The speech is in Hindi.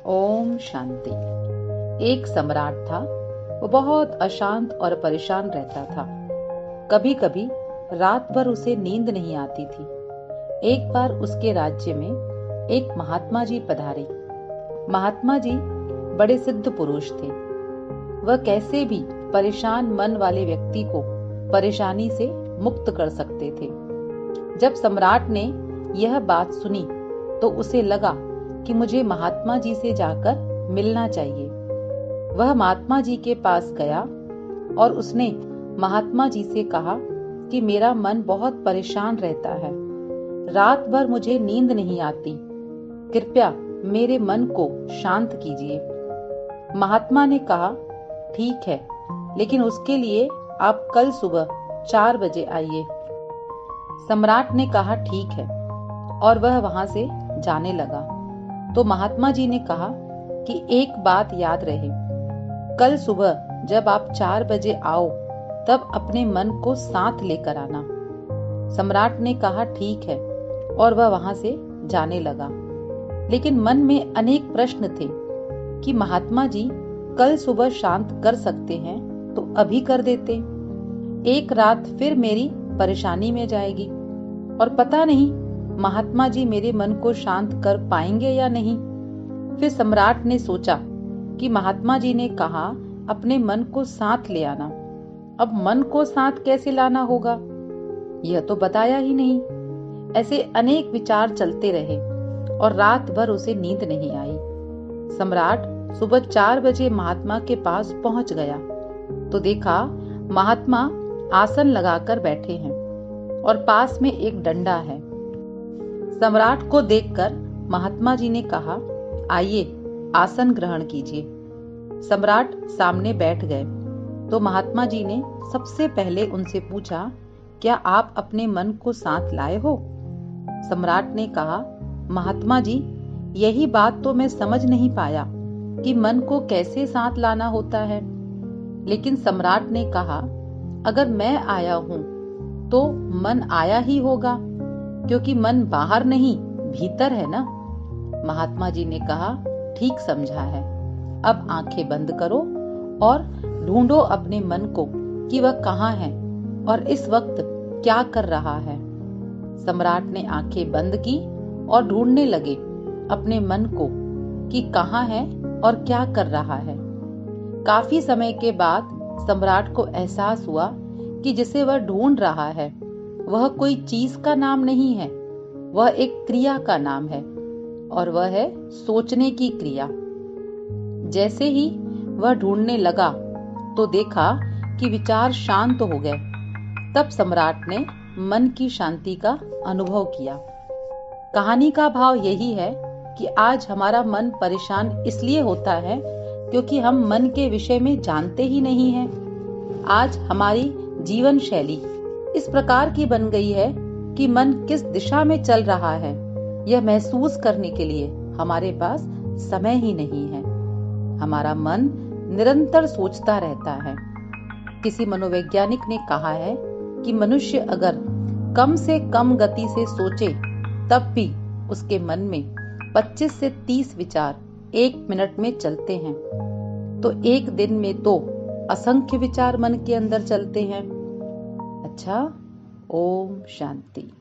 ओम शांति। एक सम्राट था। वो बहुत अशांत और परेशान रहता था। कभी कभी रात भर उसे नींद नहीं आती थी। एक बार उसके राज्य में एक महात्मा जी पधारे। महात्मा जी बड़े सिद्ध पुरुष थे। वह कैसे भी परेशान मन वाले व्यक्ति को परेशानी से मुक्त कर सकते थे। जब सम्राट ने यह बात सुनी तो उसे लगा कि मुझे महात्मा जी से जाकर मिलना चाहिए। वह महात्मा जी के पास गया और उसने महात्मा जी से कहा कि मेरा मन बहुत परेशान रहता है, रात भर मुझे नींद नहीं आती, कृपया मेरे मन को शांत कीजिए। महात्मा ने कहा, ठीक है, लेकिन उसके लिए आप कल सुबह 4 बजे आइए। सम्राट ने कहा, ठीक है, और वह वहां से जाने लगा। तो महात्मा जी ने कहा कि एक बात याद रहे, कल सुबह जब आप 4 बजे आओ तब अपने मन को साथ लेकर आना। सम्राट ने कहा, ठीक है, और वह वहां से जाने लगा। लेकिन मन में अनेक प्रश्न थे कि महात्मा जी कल सुबह शांत कर सकते हैं तो अभी कर देते। एक रात फिर मेरी परेशानी में जाएगी और पता नहीं महात्मा जी मेरे मन को शांत कर पाएंगे या नहीं। फिर सम्राट ने सोचा कि महात्मा जी ने कहा अपने मन को साथ ले आना। अब मन को साथ कैसे लाना होगा, यह तो बताया ही नहीं। ऐसे अनेक विचार चलते रहे और रात भर उसे नींद नहीं आई। सम्राट सुबह 4 बजे महात्मा के पास पहुंच गया तो देखा महात्मा आसन लगाकर बैठे हैं और पास में एक डंडा है। सम्राट को देखकर महात्मा जी ने कहा, आइए आसन ग्रहण कीजिए। सम्राट सामने बैठ गए तो महात्मा जी ने सबसे पहले उनसे पूछा, क्या आप अपने मन को साथ लाए हो? सम्राट ने कहा, महात्मा जी यही बात तो मैं समझ नहीं पाया कि मन को कैसे साथ लाना होता है। लेकिन सम्राट ने कहा, अगर मैं आया हूं तो मन आया ही होगा, क्योंकि मन बाहर नहीं भीतर है ना। महात्मा जी ने कहा, ठीक समझा है, अब आंखें बंद करो और ढूंढो अपने मन को कि वह कहाँ है और इस वक्त क्या कर रहा है। सम्राट ने आंखें बंद की और ढूंढने लगे अपने मन को कि कहाँ है और क्या कर रहा है। काफी समय के बाद सम्राट को एहसास हुआ कि जिसे वह ढूंढ रहा है वह कोई चीज का नाम नहीं है, वह एक क्रिया का नाम है और वह है सोचने की क्रिया। जैसे ही वह ढूंढने लगा तो देखा कि विचार शांत हो गए। तब सम्राट ने मन की शांति का अनुभव किया। कहानी का भाव यही है कि आज हमारा मन परेशान इसलिए होता है क्योंकि हम मन के विषय में जानते ही नहीं हैं। आज हमारी जीवन शैली इस प्रकार की बन गई है कि मन किस दिशा में चल रहा है यह महसूस करने के लिए हमारे पास समय ही नहीं है। हमारा मन निरंतर सोचता रहता है। किसी मनोवैज्ञानिक ने कहा है कि मनुष्य अगर कम से कम गति से सोचे तब भी उसके मन में 25 से 30 विचार 1 मिनट में चलते हैं, तो एक दिन में तो असंख्य विचार मन के अंदर चलते हैं। अच्छा, ओम शांति।